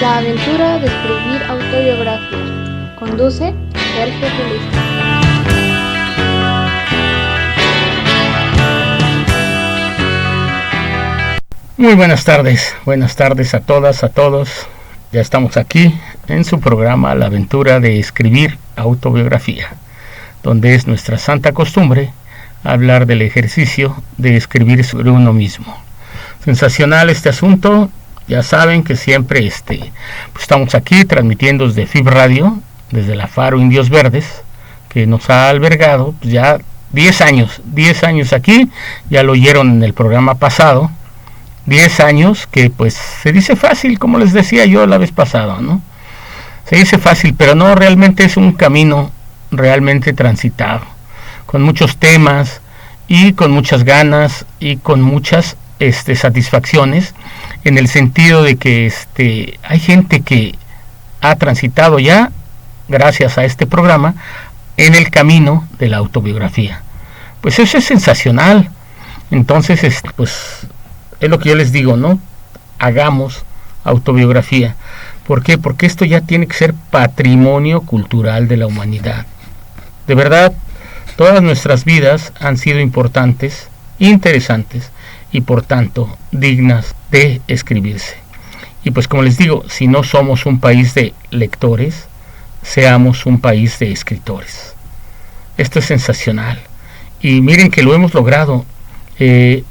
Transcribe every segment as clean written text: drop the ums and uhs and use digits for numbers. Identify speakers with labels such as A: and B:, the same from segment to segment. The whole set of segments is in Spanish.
A: La aventura de escribir autobiografía. Conduce Sergio Feliz.
B: Muy buenas tardes a todas, a todos. Ya estamos aquí en su programa La aventura de escribir autobiografía, donde es nuestra santa costumbre hablar del ejercicio de escribir sobre uno mismo. Sensacional este asunto. Ya saben que siempre pues estamos aquí transmitiendo desde FIB Radio, desde la Faro Indios Verdes, que nos ha albergado pues ya 10 años aquí. Ya lo oyeron en el programa pasado. 10 años que pues se dice fácil, como les decía yo la vez pasada, ¿no? Se dice fácil, pero no, realmente es un camino realmente transitado, con muchos temas y con muchas ganas y con muchas satisfacciones, en el sentido de que hay gente que ha transitado ya, gracias a este programa, en el camino de la autobiografía. Pues eso es sensacional. Entonces, pues es lo que yo les digo, ¿no? Hagamos autobiografía. ¿Por qué? Porque esto ya tiene que ser patrimonio cultural de la humanidad. De verdad, todas nuestras vidas han sido importantes, interesantes y por tanto dignas de escribirse. Y pues como les digo, si no somos un país de lectores, seamos un país de escritores. Esto es sensacional. Y miren que lo hemos logrado.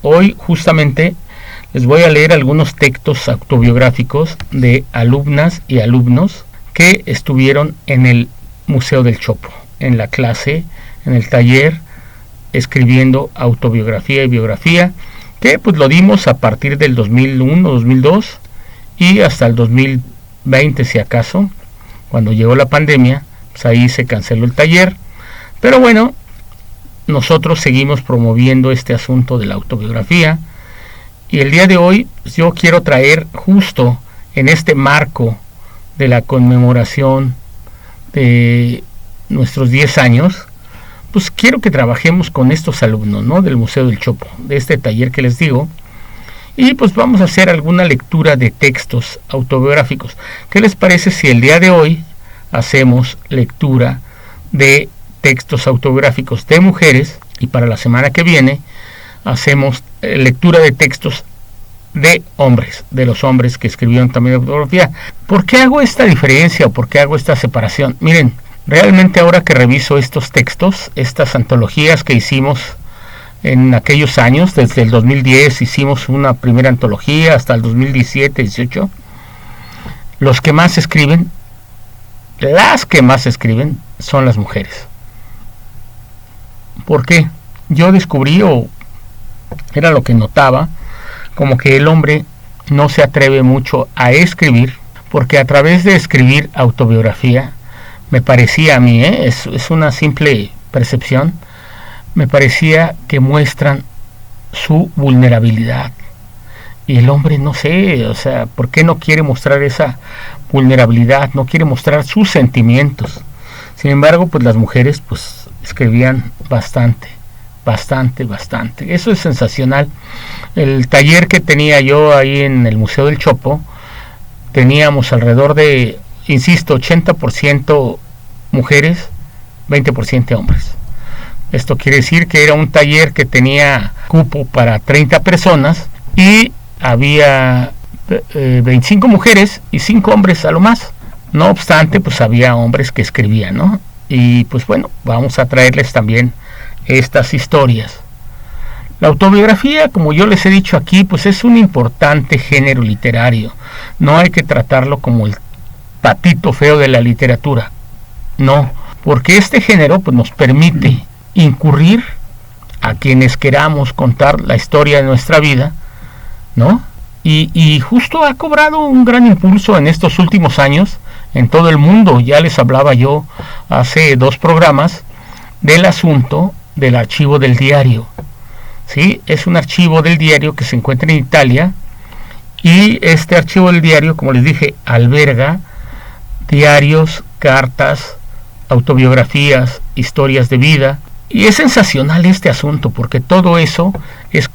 B: Hoy justamente les voy a leer algunos textos autobiográficos de alumnas y alumnos que estuvieron en el Museo del Chopo, en la clase, en el taller, escribiendo autobiografía y biografía, que pues lo dimos a partir del 2001, 2002 y hasta el 2020 si acaso. Cuando llegó la pandemia, pues ahí se canceló el taller. Pero bueno, nosotros seguimos promoviendo este asunto de la autobiografía. Y el día de hoy pues yo quiero traer, justo en este marco de la conmemoración de nuestros 10 años, pues quiero que trabajemos con estos alumnos, ¿no? Del Museo del Chopo, de este taller que les digo. Y pues vamos a hacer alguna lectura de textos autobiográficos. ¿Qué les parece si el día de hoy hacemos lectura de textos autobiográficos de mujeres y para la semana que viene hacemos lectura de textos de hombres, de los hombres que escribieron también autobiografía? ¿Por qué hago esta diferencia o por qué hago esta separación? Miren, realmente ahora que reviso estos textos, estas antologías que hicimos en aquellos años, desde el 2010 hicimos una primera antología hasta el 2017-18, las que más escriben son las mujeres. ¿Por qué? Yo descubrí, o era lo que notaba, como que el hombre no se atreve mucho a escribir, porque a través de escribir autobiografía, me parecía a mí, es una simple percepción, me parecía que muestran su vulnerabilidad. Y el hombre, no sé, o sea, ¿por qué no quiere mostrar esa vulnerabilidad? No quiere mostrar sus sentimientos. Sin embargo, pues las mujeres pues escribían bastante. Eso es sensacional. El taller que tenía yo ahí en el Museo del Chopo, teníamos alrededor de, insisto, 80% mujeres, 20% hombres. Esto quiere decir que era un taller que tenía cupo para 30 personas y había 25 mujeres y 5 hombres a lo más. No obstante, pues había hombres que escribían, ¿no? Y pues bueno, vamos a traerles también estas historias. La autobiografía, como yo les he dicho aquí, pues es un importante género literario. No hay que tratarlo como el patito feo de la literatura. No, porque este género pues nos permite incurrir a quienes queramos contar la historia de nuestra vida, ¿no? Y justo ha cobrado un gran impulso en estos últimos años en todo el mundo. Ya les hablaba yo hace 2 programas del asunto del archivo del diario. ¿Sí? Es un archivo del diario que se encuentra en Italia, y este archivo del diario, como les dije, alberga diarios, cartas, autobiografías, historias de vida. Y es sensacional este asunto, porque todo eso es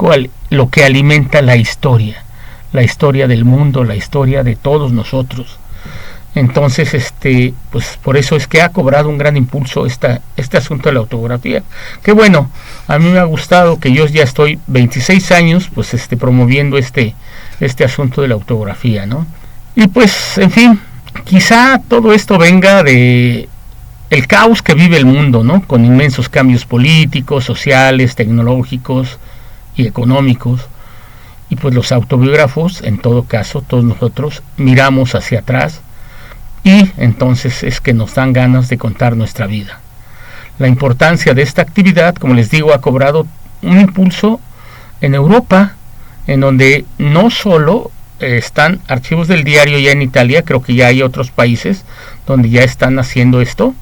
B: lo que alimenta la historia del mundo, la historia de todos nosotros. Entonces, pues por eso es que ha cobrado un gran impulso este asunto de la autobiografía. Que bueno, a mí me ha gustado que yo ya estoy 26 años, pues promoviendo este asunto de la autobiografía, ¿no? Y pues, en fin, quizá todo esto venga de el caos que vive el mundo, ¿no? Con inmensos cambios políticos, sociales, tecnológicos y económicos. Y pues los autobiógrafos, en todo caso, todos nosotros miramos hacia atrás y entonces es que nos dan ganas de contar nuestra vida. La importancia de esta actividad, como les digo, ha cobrado un impulso en Europa, en donde no solo están archivos del diario ya en Italia, creo que ya hay otros países donde ya están haciendo esto,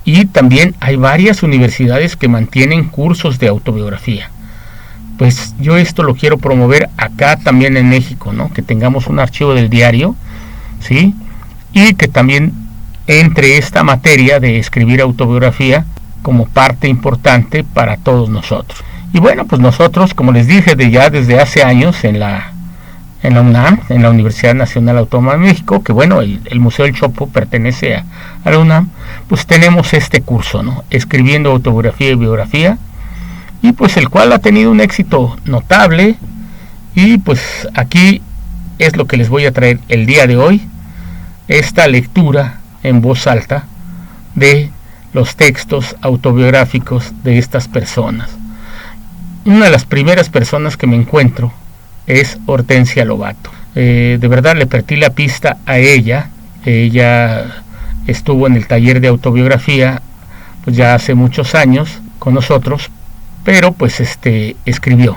B: y también hay varias universidades que mantienen cursos de autobiografía. Pues yo esto lo quiero promover acá también en México, ¿no? Que tengamos un archivo del diario, ¿sí? Y que también entre esta materia de escribir autobiografía como parte importante para todos nosotros. Y bueno, pues nosotros, como les dije, desde hace años en la UNAM, en la Universidad Nacional Autónoma de México, que bueno, el Museo del Chopo pertenece a la UNAM, pues tenemos este curso, ¿no? Escribiendo autobiografía y biografía, y pues el cual ha tenido un éxito notable, y pues aquí es lo que les voy a traer el día de hoy, esta lectura en voz alta de los textos autobiográficos de estas personas. Una de las primeras personas que me encuentro es Hortensia Lobato. De verdad le perdí la pista a ella. Ella estuvo en el taller de autobiografía pues ya hace muchos años con nosotros, pero pues escribió.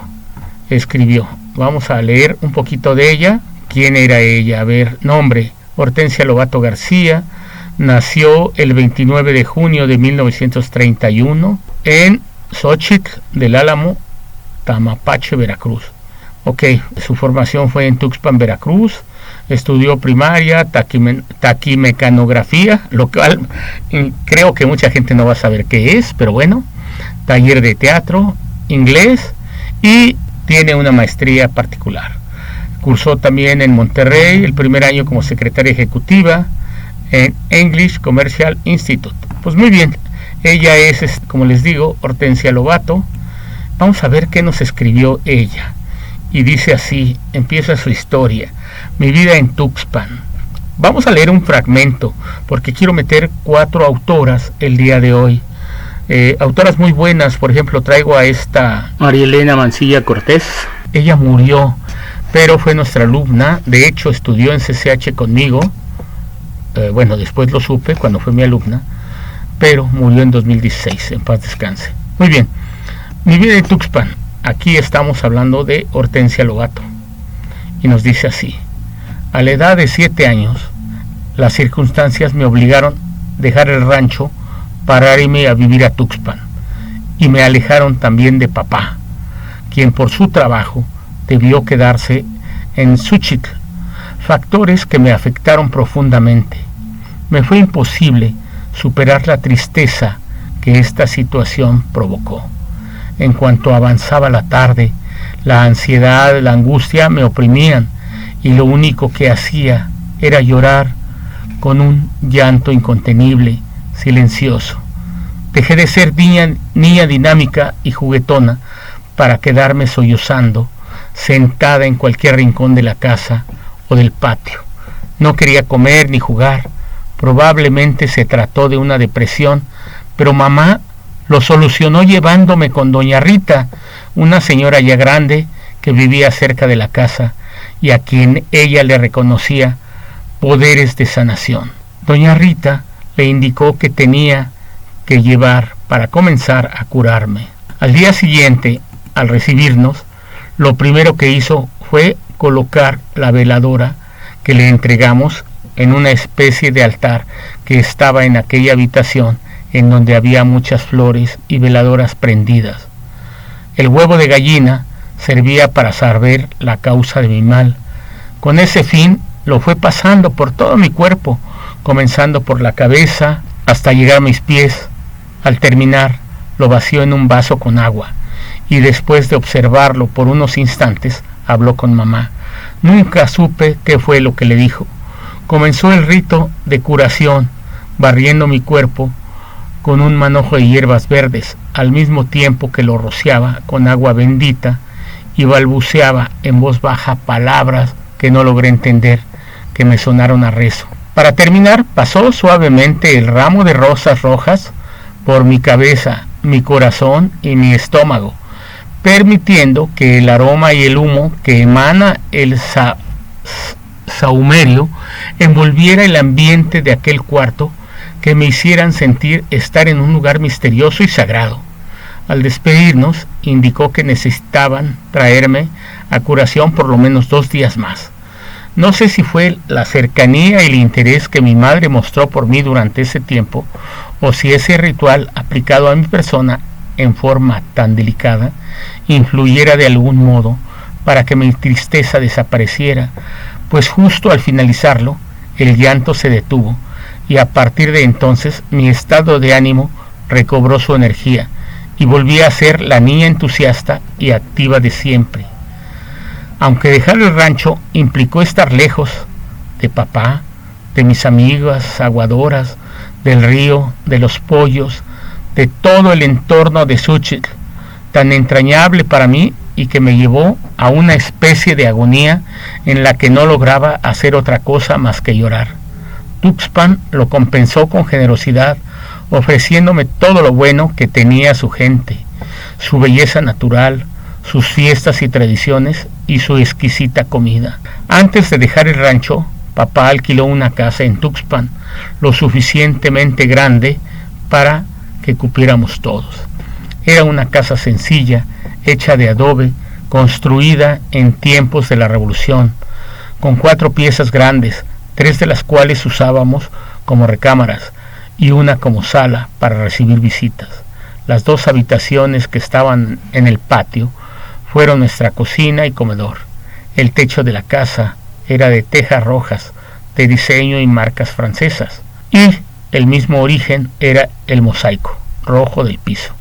B: Vamos a leer un poquito de ella. ¿Quién era ella? A ver, nombre: Hortensia Lobato García. Nació el 29 de junio de 1931 en Xochitl del Álamo, Tamapache, Veracruz. Ok, su formación fue en Tuxpan, Veracruz. Estudió primaria, taquimecanografía, lo cual creo que mucha gente no va a saber qué es, pero bueno, taller de teatro, inglés, y tiene una maestría particular. Cursó también en Monterrey el primer año como secretaria ejecutiva en English Commercial Institute. Pues muy bien, ella es, como les digo, Hortensia Lobato. Vamos a ver qué nos escribió ella. Y dice así, empieza su historia: mi vida en Tuxpan. Vamos a leer un fragmento, porque quiero meter 4 autoras el día de hoy. Autoras muy buenas. Por ejemplo, traigo a esta María Elena Mancilla Cortés. Ella murió, pero fue nuestra alumna. De hecho, estudió en CCH conmigo. Bueno, después lo supe cuando fue mi alumna, pero murió en 2016, en paz descanse. Muy bien, mi vida en Tuxpan. Aquí estamos hablando de Hortensia Lobato, y nos dice así: a la edad de 7 años, las circunstancias me obligaron a dejar el rancho para irme a vivir a Tuxpan, y me alejaron también de papá, quien por su trabajo debió quedarse en Xochitl. Factores que me afectaron profundamente. Me fue imposible superar la tristeza que esta situación provocó. En cuanto avanzaba la tarde, la ansiedad, la angustia me oprimían, y lo único que hacía era llorar con un llanto incontenible, silencioso. Dejé de ser niña dinámica y juguetona para quedarme sollozando, sentada en cualquier rincón de la casa o del patio. No quería comer ni jugar. Probablemente se trató de una depresión, pero mamá lo solucionó llevándome con doña Rita, una señora ya grande que vivía cerca de la casa y a quien ella le reconocía poderes de sanación. Doña Rita le indicó que tenía que llevar para comenzar a curarme. Al día siguiente, al recibirnos, lo primero que hizo fue colocar la veladora que le entregamos en una especie de altar que estaba en aquella habitación, en donde había muchas flores y veladoras prendidas. El huevo de gallina servía para saber la causa de mi mal. Con ese fin lo fue pasando por todo mi cuerpo, comenzando por la cabeza hasta llegar a mis pies. Al terminar, lo vació en un vaso con agua, y después de observarlo por unos instantes, habló con mamá. Nunca supe qué fue lo que le dijo. Comenzó el rito de curación, barriendo mi cuerpo con un manojo de hierbas verdes, al mismo tiempo que lo rociaba con agua bendita y balbuceaba en voz baja palabras que no logré entender, que me sonaron a rezo. Para terminar, pasó suavemente el ramo de rosas rojas por mi cabeza, mi corazón y mi estómago, permitiendo que el aroma y el humo que emana el sahumerio envolviera el ambiente de aquel cuarto, que me hicieran sentir estar en un lugar misterioso y sagrado. Al despedirnos, indicó que necesitaban traerme a curación por lo menos 2 días más. No sé si fue la cercanía y el interés que mi madre mostró por mí durante ese tiempo, o si ese ritual aplicado a mi persona en forma tan delicada influyera de algún modo para que mi tristeza desapareciera, pues justo al finalizarlo, el llanto se detuvo, y a partir de entonces mi estado de ánimo recobró su energía y volví a ser la niña entusiasta y activa de siempre. Aunque dejar el rancho implicó estar lejos de papá, de mis amigas aguadoras, del río, de los pollos, de todo el entorno de Xóchitl, tan entrañable para mí y que me llevó a una especie de agonía en la que no lograba hacer otra cosa más que llorar. Tuxpan lo compensó con generosidad, ofreciéndome todo lo bueno que tenía su gente, su belleza natural, sus fiestas y tradiciones y su exquisita comida. Antes de dejar el rancho, papá alquiló una casa en Tuxpan, lo suficientemente grande para que cupiéramos todos. Era una casa sencilla, hecha de adobe, construida en tiempos de la Revolución, con 4 piezas grandes, 3 de las cuales usábamos como recámaras y una como sala para recibir visitas. Las 2 habitaciones que estaban en el patio fueron nuestra cocina y comedor. El techo de la casa era de tejas rojas, de diseño y marcas francesas, y el mismo origen era el mosaico rojo del piso.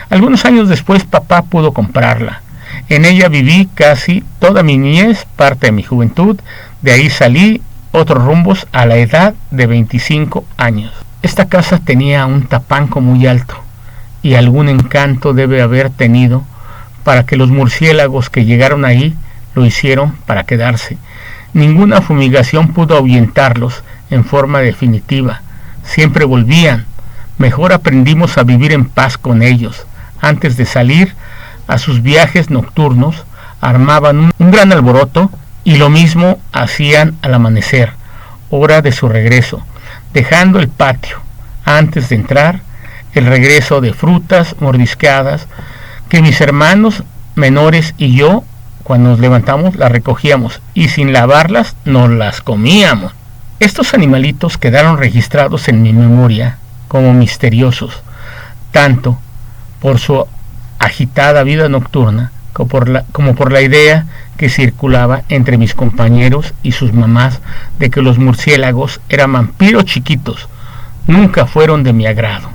B: Algunos años después papá pudo comprarla. En ella viví casi toda mi niñez, parte de mi juventud. De ahí salí otros rumbos a la edad de 25 años. Esta casa tenía un tapanco muy alto, y algún encanto debe haber tenido para que los murciélagos que llegaron ahí lo hicieron para quedarse. Ninguna fumigación pudo ahuyentarlos en forma definitiva. Siempre volvían. Mejor aprendimos a vivir en paz con ellos. Antes de salir a sus viajes nocturnos, armaban un gran alboroto, y lo mismo hacían al amanecer, hora de su regreso, dejando el patio, antes de entrar, el regreso de frutas mordisqueadas, que mis hermanos menores y yo, cuando nos levantamos, las recogíamos, y sin lavarlas, nos las comíamos. Estos animalitos quedaron registrados en mi memoria como misteriosos, tanto por su agitada vida nocturna, como por la idea que circulaba entre mis compañeros y sus mamás de que los murciélagos eran vampiros chiquitos. Nunca fueron de mi agrado.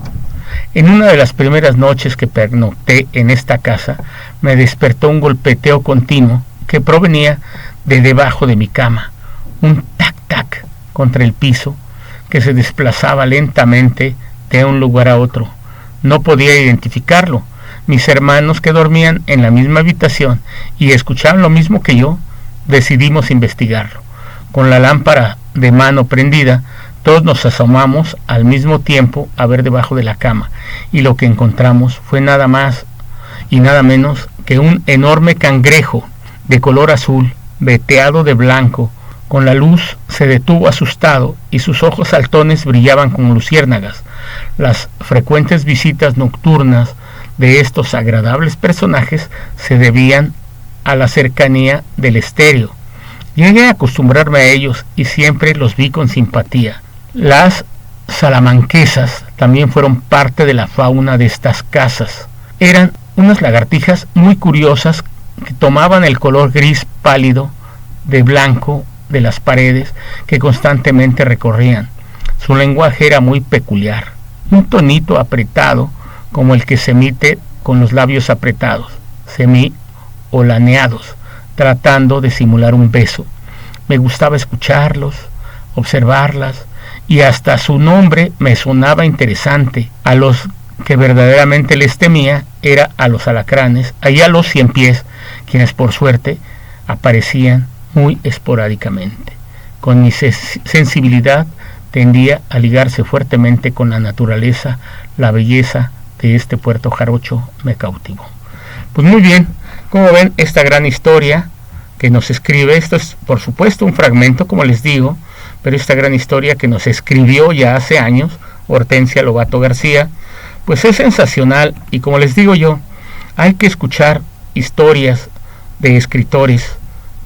B: En una de las primeras noches que pernocté en esta casa, me despertó un golpeteo continuo que provenía de debajo de mi cama, un tac-tac contra el piso que se desplazaba lentamente de un lugar a otro. No podía identificarlo. Mis hermanos, que dormían en la misma habitación y escuchaban lo mismo que yo, decidimos investigarlo. Con la lámpara de mano prendida, todos nos asomamos al mismo tiempo a ver debajo de la cama, y lo que encontramos fue nada más y nada menos que un enorme cangrejo de color azul, veteado de blanco. Con la luz se detuvo asustado y sus ojos saltones brillaban como luciérnagas. Las frecuentes visitas nocturnas de estos agradables personajes se debían a la cercanía del estéreo. Llegué a acostumbrarme a ellos y siempre los vi con simpatía. Las salamanquesas también fueron parte de la fauna de estas casas. Eran unas lagartijas muy curiosas que tomaban el color gris pálido de blanco de las paredes que constantemente recorrían. Su lenguaje era muy peculiar, un tonito apretado como el que se emite con los labios apretados, semi-olaneados, tratando de simular un beso. Me gustaba escucharlos, observarlas, y hasta su nombre me sonaba interesante. A los que verdaderamente les temía era a los alacranes, y a los ciempiés, quienes por suerte aparecían muy esporádicamente. Con mi sensibilidad tendía a ligarse fuertemente con la naturaleza. La belleza de este puerto jarocho me cautivó. Pues muy bien, como ven, esta gran historia que nos escribe, esto es por supuesto un fragmento, como les digo, pero esta gran historia que nos escribió ya hace años Hortensia Lobato García, pues es sensacional. Y como les digo yo, hay que escuchar historias de escritores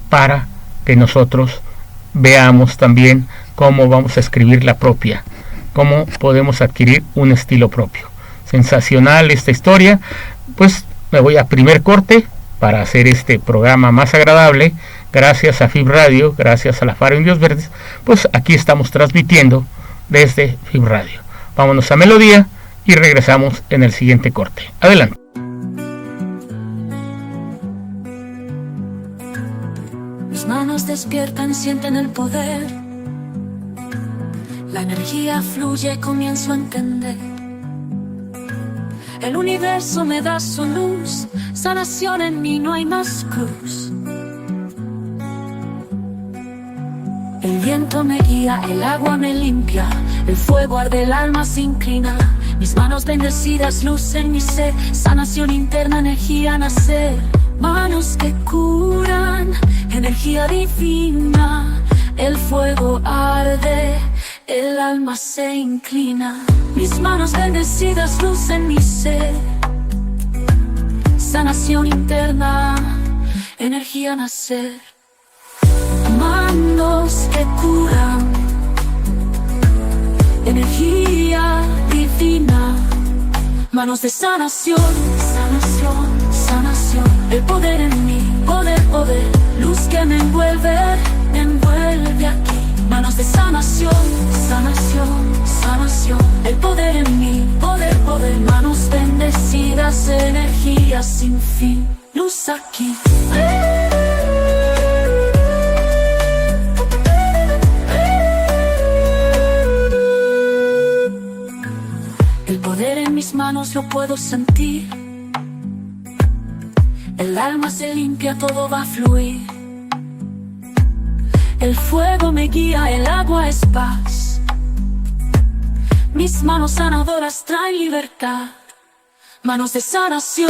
B: para que nosotros veamos también cómo vamos a escribir la propia, cómo podemos adquirir un estilo propio. Sensacional esta historia. Pues me voy a primer corte para hacer este programa más agradable. Gracias a FIB Radio, gracias a la Faro Indios Verdes, pues aquí estamos transmitiendo desde FIB Radio. Vámonos a melodía y regresamos en el siguiente corte. Adelante.
C: Mis manos despiertan, sienten el poder. La energía fluye, comienzo a entender. El universo me da su luz, sanación en mí, no hay más cruz. El viento me guía, el agua me limpia, el fuego arde, el alma se inclina. Mis manos bendecidas, luz en mi ser, sanación interna, energía nacer. Manos que curan, energía divina, el fuego arde, el alma se inclina. Mis manos bendecidas, luz en mi ser, sanación interna, energía nacer. Manos que curan, energía divina, manos de sanación, sanación, sanación. El poder en mí, poder, poder, luz que me envuelve aquí. Manos de sanación, sanación, sanación. El poder en mí, poder, poder, manos bendecidas, energía sin fin, luz aquí. El poder en mis manos lo puedo sentir. El alma se limpia, todo va a fluir. El fuego me guía, el agua es paz. Mis manos sanadoras traen libertad. Manos de sanación,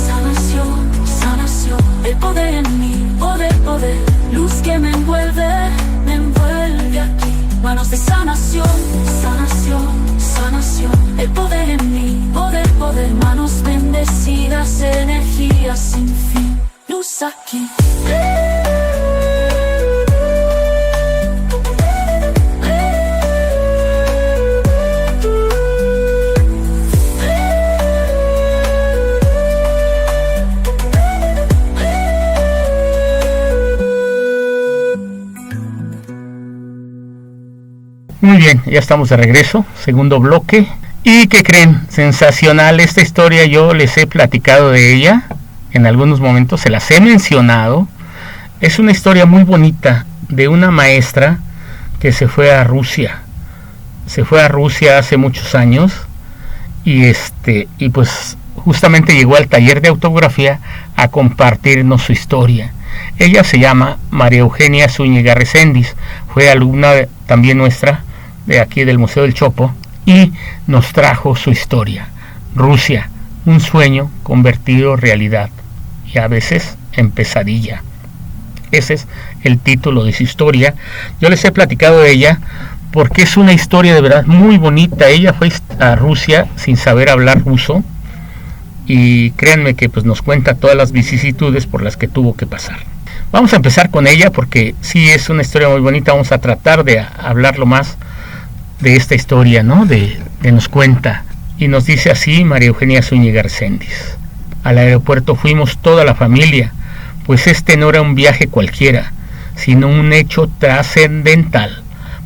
C: sanación, sanación. El poder en mí, poder, poder, luz que me envuelve aquí. Manos de sanación, sanación, sanación. El poder en mí, poder, poder, manos bendecidas, energía sin fin, luz aquí.
B: Muy bien, ya estamos de regreso, segundo bloque. ¿Y qué creen? Sensacional esta historia, yo les he platicado de ella, en algunos momentos se las he mencionado. Es una historia muy bonita de una maestra que se fue a Rusia. Se fue a Rusia hace muchos años y pues justamente llegó al taller de autografía a compartirnos su historia. Ella se llama María Eugenia Zúñiga Reséndiz, fue alumna también nuestra de aquí del Museo del Chopo y nos trajo su historia. Rusia, un sueño convertido en realidad y a veces en pesadilla. Ese es el título de su historia. Yo les he platicado de ella porque es una historia de verdad muy bonita. Ella fue a Rusia sin saber hablar ruso y créanme que pues nos cuenta todas las vicisitudes por las que tuvo que pasar. Vamos a empezar con ella porque sí es una historia muy bonita. Vamos a tratar de hablarlo más de esta historia, ¿no? De nos cuenta. Y nos dice así María Eugenia Zúñiga Reséndiz. Al aeropuerto fuimos toda la familia, pues este no era un viaje cualquiera, sino un hecho trascendental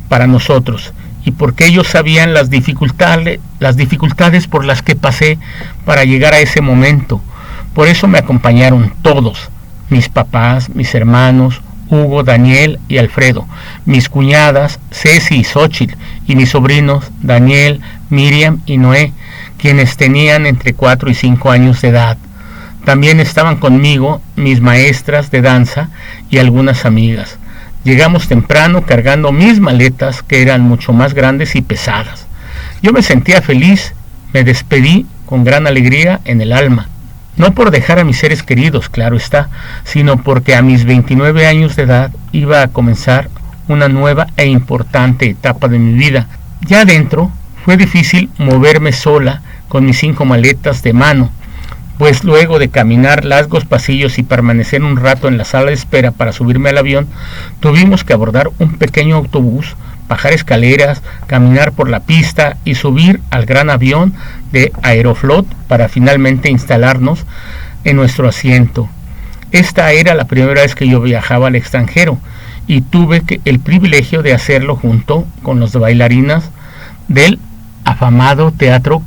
B: para nosotros, y porque ellos sabían las dificultades por las que pasé para llegar a ese momento. Por eso me acompañaron todos, mis papás, mis hermanos, Hugo, Daniel y Alfredo, mis cuñadas Ceci y Xochitl, y mis sobrinos Daniel, Miriam y Noé, quienes tenían entre 4 y 5 años de edad. También estaban conmigo mis maestras de danza y algunas amigas. Llegamos temprano cargando mis maletas, que eran mucho más grandes y pesadas. Yo me sentía feliz, me despedí con gran alegría en el alma. No por dejar a mis seres queridos, claro está, sino porque a mis 29 años de edad iba a comenzar una nueva e importante etapa de mi vida. Ya adentro fue difícil moverme sola con mis 5 maletas de mano, pues luego de caminar largos pasillos y permanecer un rato en la sala de espera para subirme al avión, tuvimos que abordar un pequeño autobús, bajar escaleras, caminar por la pista y subir al gran avión de Aeroflot para finalmente instalarnos en nuestro asiento. Esta era la primera vez que yo viajaba al extranjero y tuve el privilegio de hacerlo junto con los bailarinas del afamado Teatro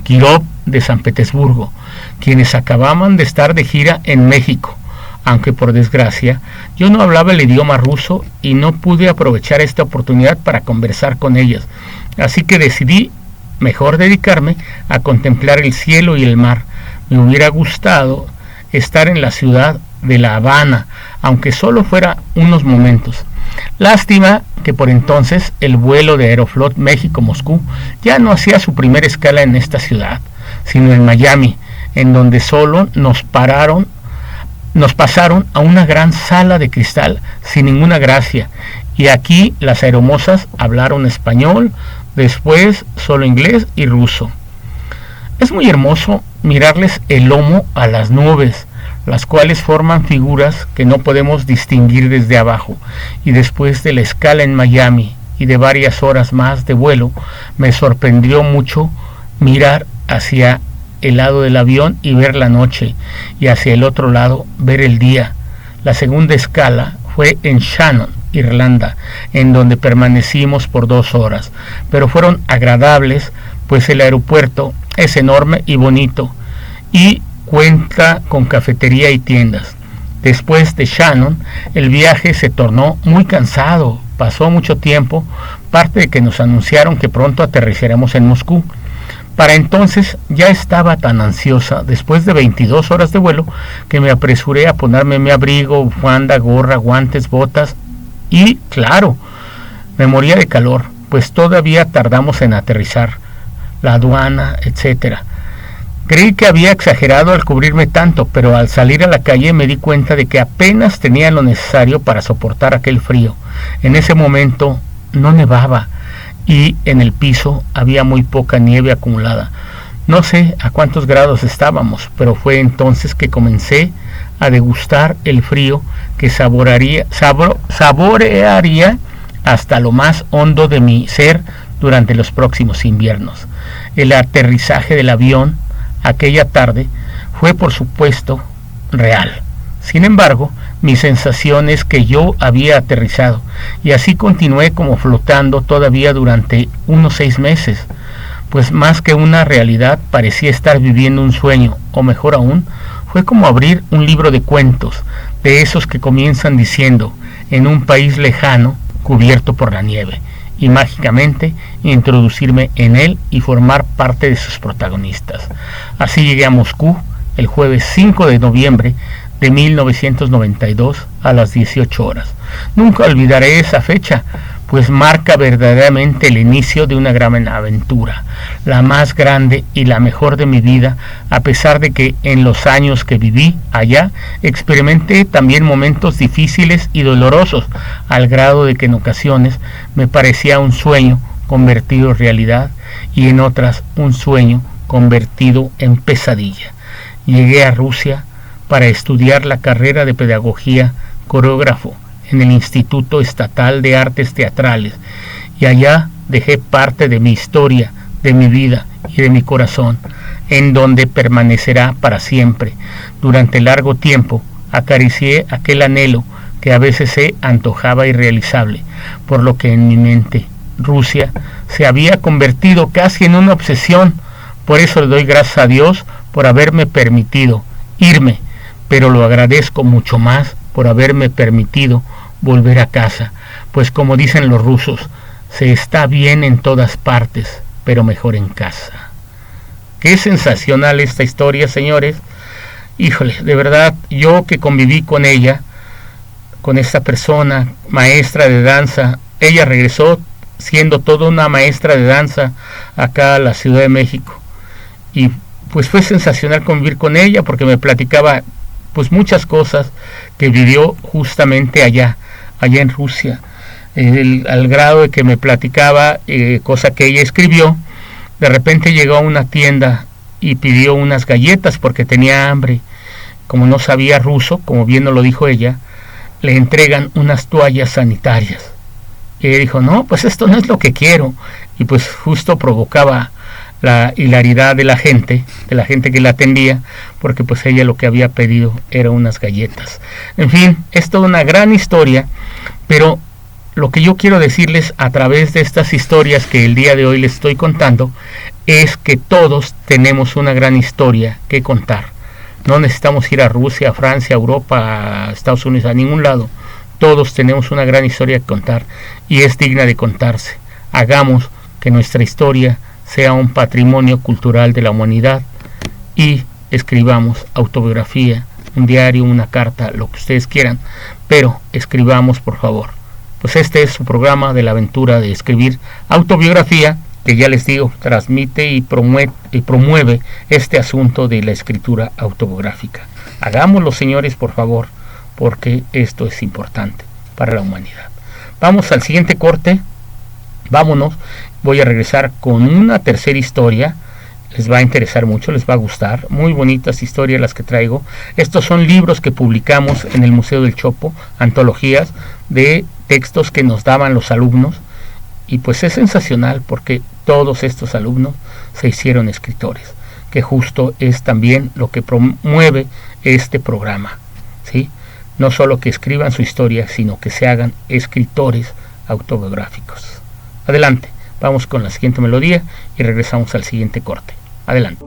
B: Kirov de San Petersburgo, quienes acababan de estar de gira en México, aunque por desgracia yo no hablaba el idioma ruso y no pude aprovechar esta oportunidad para conversar con ellas, así que decidí mejor dedicarme a contemplar el cielo y el mar. Me hubiera gustado estar en la ciudad de La Habana, aunque solo fuera unos momentos. Lástima que por entonces el vuelo de Aeroflot México-Moscú ya no hacía su primera escala en esta ciudad, sino en Miami, en donde solo nos pasaron a una gran sala de cristal sin ninguna gracia, y aquí las aeromosas hablaron español, después solo inglés y ruso. Es muy hermoso mirarles el lomo a las nubes, las cuales forman figuras que no podemos distinguir desde abajo, y después de la escala en Miami y de varias horas más de vuelo, me sorprendió mucho mirar hacia el lado del avión y ver la noche, y hacia el otro lado ver el día. La segunda escala fue en Shannon, Irlanda, en donde permanecimos por 2 horas, pero fueron agradables, pues el aeropuerto es enorme y bonito, y cuenta con cafetería y tiendas. Después de Shannon, el viaje se tornó muy cansado, pasó mucho tiempo, parte de que nos anunciaron que pronto aterrizaremos en Moscú. Para entonces ya estaba tan ansiosa, después de 22 horas de vuelo, que me apresuré a ponerme mi abrigo, bufanda, gorra, guantes, botas y, claro, me moría de calor, pues todavía tardamos en aterrizar, la aduana, etc. Creí que había exagerado al cubrirme tanto, pero al salir a la calle me di cuenta de que apenas tenía lo necesario para soportar aquel frío. En ese momento no nevaba, y en el piso había muy poca nieve acumulada. No sé a cuántos grados estábamos, pero fue entonces que comencé a degustar el frío que saborearía hasta lo más hondo de mi ser durante los próximos inviernos. El aterrizaje del avión aquella tarde fue, por supuesto, real. Sin embargo, mi sensación es que yo había aterrizado, y así continué como flotando todavía durante unos 6 meses, pues más que una realidad parecía estar viviendo un sueño, o mejor aún, fue como abrir un libro de cuentos, de esos que comienzan diciendo, en un país lejano, cubierto por la nieve, y mágicamente introducirme en él y formar parte de sus protagonistas. Así llegué a Moscú el jueves 5 de noviembre de 1992 a las 18 horas. Nunca olvidaré esa fecha, pues marca verdaderamente el inicio de una gran aventura, la más grande y la mejor de mi vida, a pesar de que en los años que viví allá experimenté también momentos difíciles y dolorosos, al grado de que en ocasiones me parecía un sueño convertido en realidad y en otras un sueño convertido en pesadilla. Llegué a Rusia para estudiar la carrera de pedagogía coreógrafo en el Instituto Estatal de Artes Teatrales, y allá dejé parte de mi historia, de mi vida y de mi corazón, en donde permanecerá para siempre. Durante largo tiempo acaricié aquel anhelo que a veces se antojaba irrealizable, por lo que en mi mente Rusia se había convertido casi en una obsesión. Por eso le doy gracias a Dios por haberme permitido irme, pero lo agradezco mucho más por haberme permitido volver a casa, pues como dicen los rusos, se está bien en todas partes, pero mejor en casa. Qué sensacional esta historia, señores. Híjole, de verdad, yo que conviví con ella, con esta persona, maestra de danza, ella regresó siendo toda una maestra de danza acá a la Ciudad de México, y pues fue sensacional convivir con ella porque me platicaba pues muchas cosas que vivió justamente allá en Rusia, al grado de que me platicaba cosa que ella escribió. De repente llegó a una tienda y pidió unas galletas porque tenía hambre. Como no sabía ruso, como bien nos lo dijo ella, le entregan unas toallas sanitarias. Y ella dijo, no, pues esto no es lo que quiero. Y pues justo provocaba la hilaridad de la gente que la atendía, porque pues ella lo que había pedido era unas galletas. En fin, es toda una gran historia, pero lo que yo quiero decirles a través de estas historias que el día de hoy les estoy contando, es que todos tenemos una gran historia que contar. No necesitamos ir a Rusia, a Francia, a Europa, a Estados Unidos, a ningún lado. Todos tenemos una gran historia que contar y es digna de contarse. Hagamos que nuestra historia sea un patrimonio cultural de la humanidad y escribamos autobiografía, un diario, una carta, lo que ustedes quieran, pero escribamos, por favor. Pues este es su programa de la aventura de escribir autobiografía, que ya les digo, transmite y promueve este asunto de la escritura autobiográfica. Hagámoslo, señores, por favor, porque esto es importante para la humanidad. Vamos al siguiente corte, vámonos. Voy a regresar con una tercera historia. Les va a interesar mucho, les va a gustar. Muy bonitas historias las que traigo. Estos son libros que publicamos en el Museo del Chopo, antologías de textos que nos daban los alumnos. Y pues es sensacional porque todos estos alumnos se hicieron escritores, que justo es también lo que promueve este programa, ¿sí? No solo que escriban su historia, sino que se hagan escritores autobiográficos. Adelante. Vamos con la siguiente melodía y regresamos al siguiente corte. Adelante.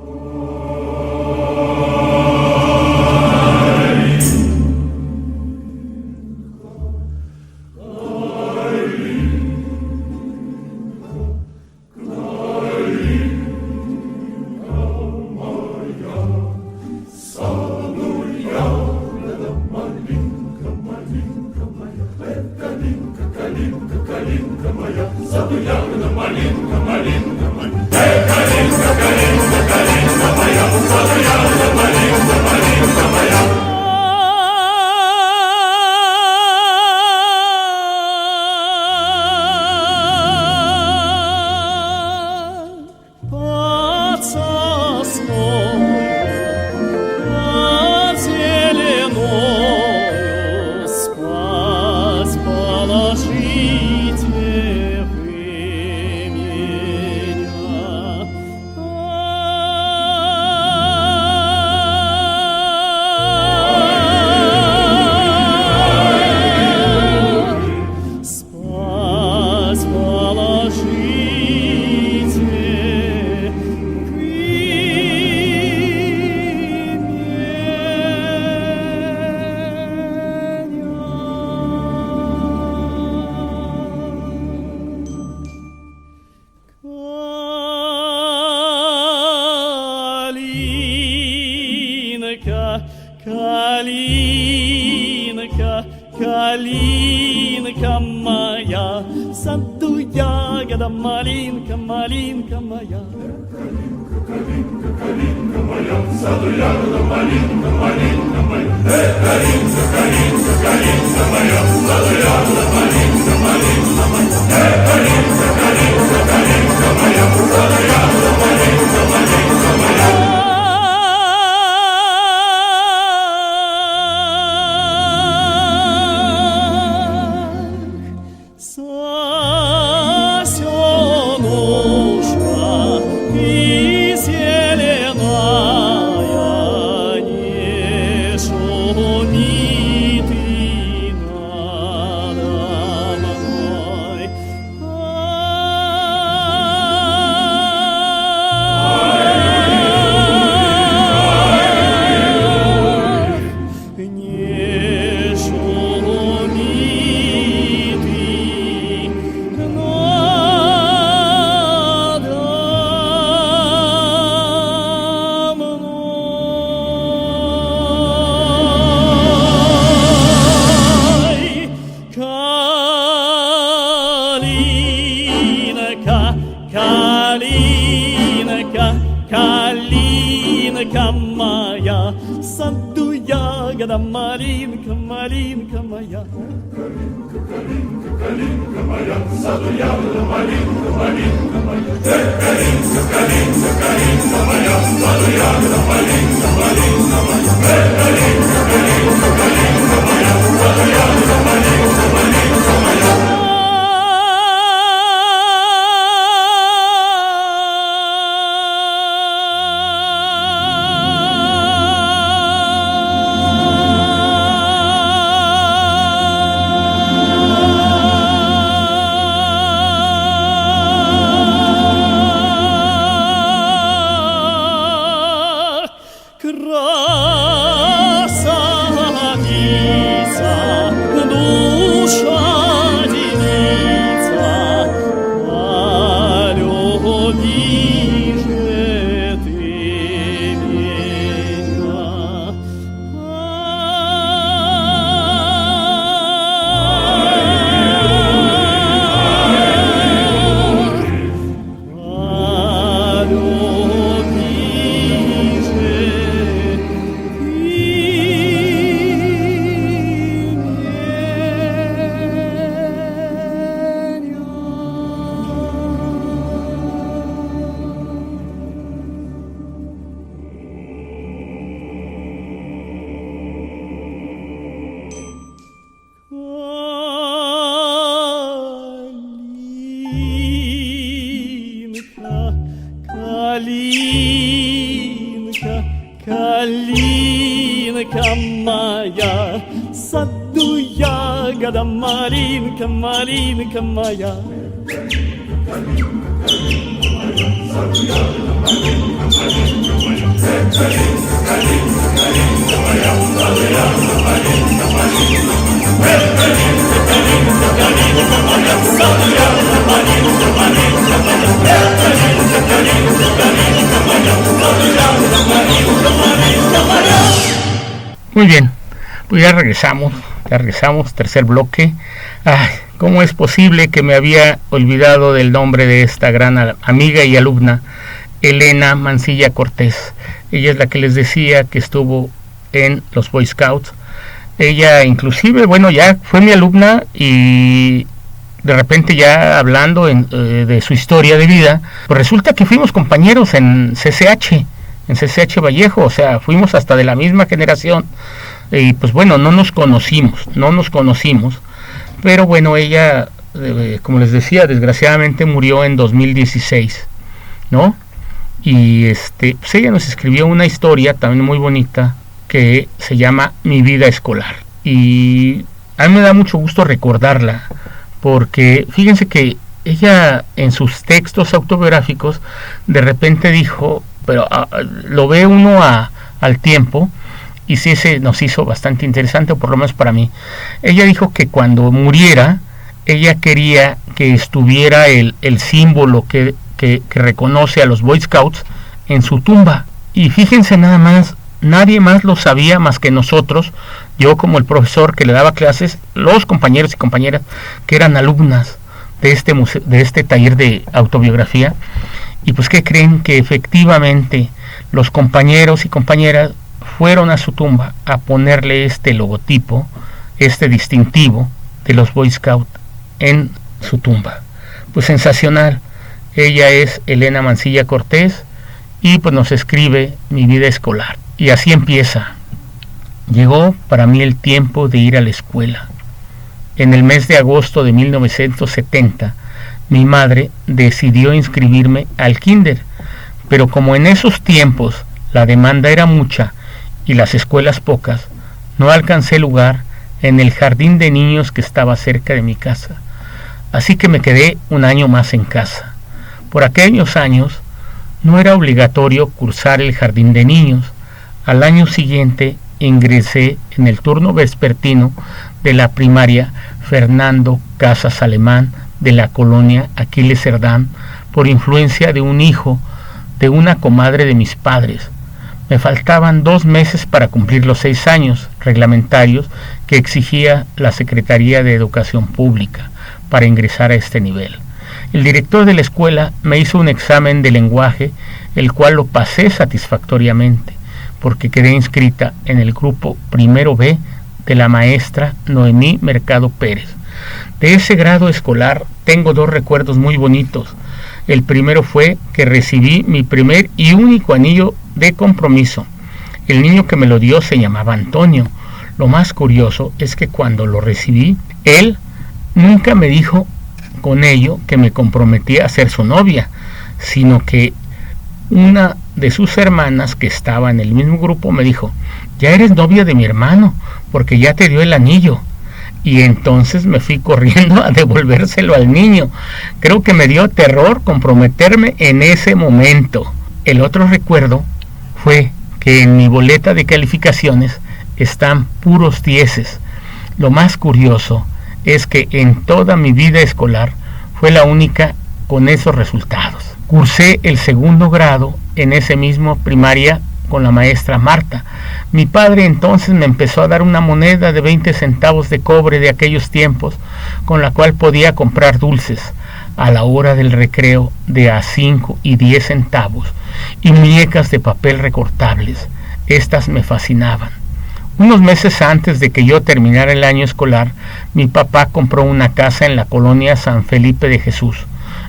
D: Калинка моя, в саду ягода малинка, малинка моя. Калинка, калинка моя, в саду ягода малинка, малинка моя. Калинка, калинка, калинка моя, в саду ягода малинка, малинка моя. Калинка, калинка, калинка моя, в саду ягода малинка, малинка моя. ягода малинка, малинка моя. Калинка моя, в саду ягода малинка, малинка моя. Калинка, калинка, калинка моя, в саду ягода малинка, малинка моя. Калинка, калинка, калинка моя, в саду ягода малинка, малинка моя. Калинка, калинка моя, в саду ягода малинка, малинка моя.
B: Muy bien, pues ya regresamos, tercer bloque. Ay, ¿cómo es posible que me había olvidado del nombre de esta gran amiga y alumna, Elena Mancilla Cortés? Ella es la que les decía que estuvo en los Boy Scouts. Ella inclusive, bueno, ya fue mi alumna y de repente ya hablando de su historia de vida, pues resulta que fuimos compañeros en CCH Vallejo, o sea, fuimos hasta de la misma generación y pues bueno, no nos conocimos, pero bueno, ella, como les decía, desgraciadamente murió en 2016, ¿no? Y pues ella nos escribió una historia también muy bonita que se llama Mi vida escolar, y a mí me da mucho gusto recordarla, porque fíjense que ella en sus textos autobiográficos de repente dijo, pero lo ve uno al tiempo, y sí se nos hizo bastante interesante, o por lo menos para mí. Ella dijo que cuando muriera, ella quería que estuviera el símbolo que reconoce a los Boy Scouts en su tumba. Y fíjense nada más, nadie más lo sabía más que nosotros, yo como el profesor que le daba clases, los compañeros y compañeras que eran alumnas de este taller de autobiografía. Y pues, ¿qué creen? Que efectivamente los compañeros y compañeras fueron a su tumba a ponerle este logotipo, este distintivo de los Boy Scouts en su tumba. Pues sensacional. Ella es Elena Mancilla Cortés y pues nos escribe Mi vida escolar. Y así empieza. Llegó para mí el tiempo de ir a la escuela. En el mes de agosto de 1970, mi madre decidió inscribirme al kinder, pero como en esos tiempos la demanda era mucha y las escuelas pocas, no alcancé lugar en el jardín de niños que estaba cerca de mi casa. Así que me quedé un año más en casa. Por aquellos años no era obligatorio cursar el jardín de niños. Al año siguiente ingresé en el turno vespertino de la primaria Fernando Casas Alemán de la colonia Aquiles Cerdán, por influencia de un hijo de una comadre de mis padres. Me faltaban 2 meses para cumplir los 6 años reglamentarios que exigía la Secretaría de Educación Pública para ingresar a este nivel. El director de la escuela me hizo un examen de lenguaje, el cual lo pasé satisfactoriamente, porque quedé inscrita en el grupo primero B de la maestra Noemí Mercado Pérez. De ese grado escolar tengo 2 recuerdos muy bonitos. El primero fue que recibí mi primer y único anillo de compromiso. El niño que me lo dio se llamaba Antonio. Lo más curioso es que cuando lo recibí, él nunca me dijo con ello que me comprometía a ser su novia, sino que una de sus hermanas que estaba en el mismo grupo me dijo: ya eres novia de mi hermano, porque ya te dio el anillo. Y entonces me fui corriendo a devolvérselo al niño. Creo que me dio terror comprometerme en ese momento. El otro recuerdo fue que en mi boleta de calificaciones están puros 10. Lo más curioso es que en toda mi vida escolar fue la única con esos resultados. Cursé el 2º grado en ese mismo primaria con la maestra Marta. Mi padre entonces me empezó a dar una moneda de 20 centavos de cobre de aquellos tiempos, con la cual podía comprar dulces a la hora del recreo de a 5 y 10 centavos y muñecas de papel recortables. Estas me fascinaban. Unos meses antes de que yo terminara el año escolar, mi papá compró una casa en la colonia San Felipe de Jesús.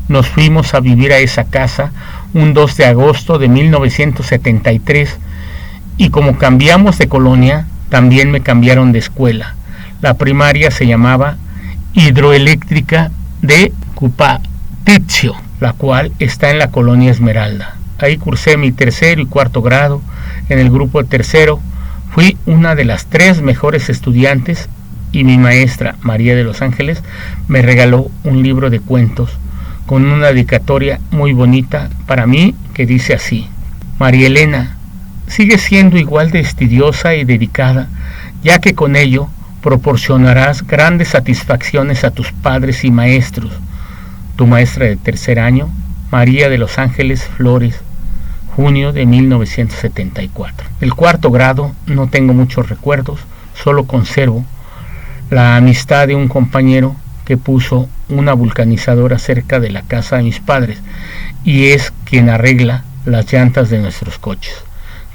B: Nos fuimos a vivir a esa casa un 2 de agosto de 1973 y como cambiamos de colonia, también me cambiaron de escuela. La primaria se llamaba Hidroeléctrica de Cupatizio, la cual está en la colonia Esmeralda. Ahí cursé mi 3er y 4º grado. En el grupo 3º fui una de las 3 mejores estudiantes y mi maestra María de los Ángeles me regaló un libro de cuentos con una dedicatoria muy bonita para mí que dice así: María Elena, sigue siendo igual de estudiosa y dedicada, ya que con ello proporcionarás grandes satisfacciones a tus padres y maestros. Tu maestra de 3er año, María de los Ángeles Flores, junio de 1974. El 4º grado no tengo muchos recuerdos, solo conservo la amistad de un compañero que puso una vulcanizadora cerca de la casa de mis padres y es quien arregla las llantas de nuestros coches.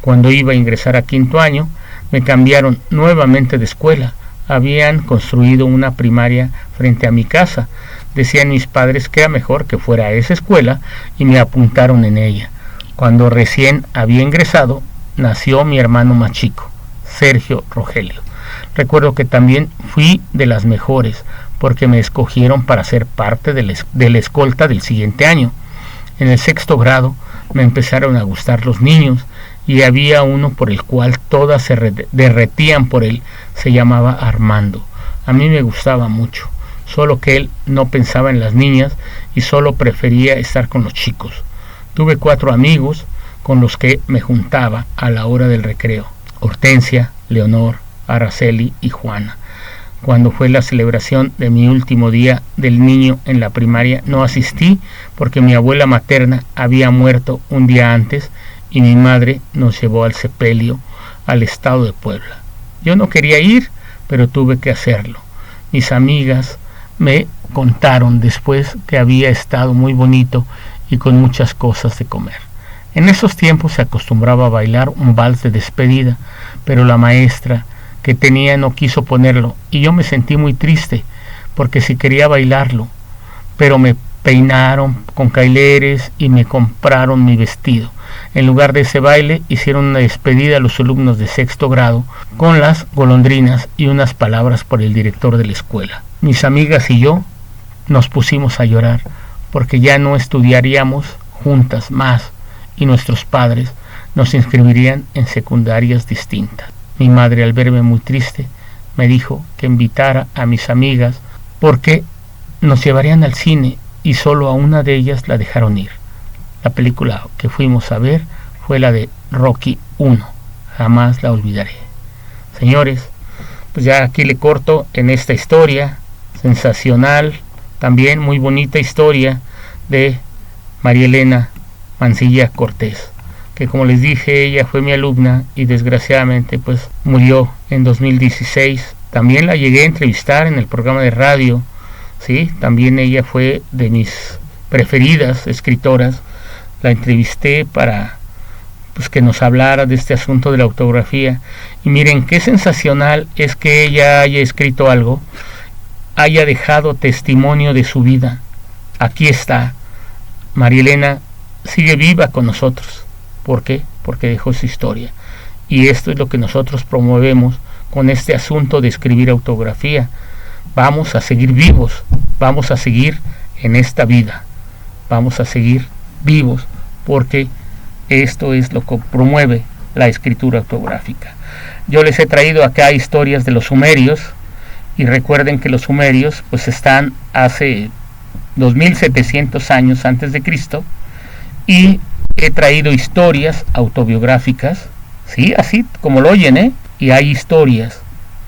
B: Cuando iba a ingresar a 5º año, me cambiaron nuevamente de escuela. Habían construido una primaria frente a mi casa. Decían mis padres que era mejor que fuera a esa escuela y me apuntaron en ella. Cuando recién había ingresado, nació mi hermano más chico, Sergio Rogelio. Recuerdo que también fui de las mejores porque me escogieron para ser parte de la escolta del siguiente año. En el 6º grado me empezaron a gustar los niños y había uno por el cual todas se derretían por él. Se llamaba Armando. A mí me gustaba mucho, solo que él no pensaba en las niñas y solo prefería estar con los chicos. Tuve 4 amigos con los que me juntaba a la hora del recreo: Hortensia, Leonor, Araceli y Juana. Cuando fue la celebración de mi último día del niño en la primaria, no asistí porque mi abuela materna había muerto un día antes y mi madre nos llevó al sepelio al estado de Puebla. Yo no quería ir, pero tuve que hacerlo. Mis amigas me contaron después que había estado muy bonito y con muchas cosas de comer. En esos tiempos se acostumbraba a bailar un vals de despedida, pero la maestra que tenía no quiso ponerlo y yo me sentí muy triste porque sí quería bailarlo, pero me peinaron con caileres y me compraron mi vestido. En lugar de ese baile hicieron una despedida a los alumnos de 6º grado con las golondrinas y unas palabras por el director de la escuela. Mis amigas y yo nos pusimos a llorar porque ya no estudiaríamos juntas más y nuestros padres nos inscribirían en secundarias distintas. Mi madre, al verme muy triste, me dijo que invitara a mis amigas porque nos llevarían al cine y solo a una de ellas la dejaron ir. La película que fuimos a ver fue la de Rocky 1. Jamás la olvidaré. Señores, pues ya aquí le corto en esta historia sensacional, también muy bonita historia de María Elena Mancilla Cortés, que como les dije, ella fue mi alumna y desgraciadamente pues murió en 2016. También la llegué a entrevistar en el programa de radio, ¿sí? También ella fue de mis preferidas escritoras. La entrevisté para pues que nos hablara de este asunto de la autografía. Y miren, qué sensacional es que ella haya escrito algo, haya dejado testimonio de su vida. Aquí está, María Elena sigue viva con nosotros. ¿Por qué? Porque dejó su historia. Y esto es lo que nosotros promovemos con este asunto de escribir autografía. Vamos a seguir vivos, vamos a seguir en esta vida, vamos a seguir vivos, porque esto es lo que promueve la escritura autográfica. Yo les he traído acá historias de los sumerios, y recuerden que los sumerios pues están hace 2700 años antes de Cristo, y he traído historias autobiográficas, sí, así como lo oyen, y hay historias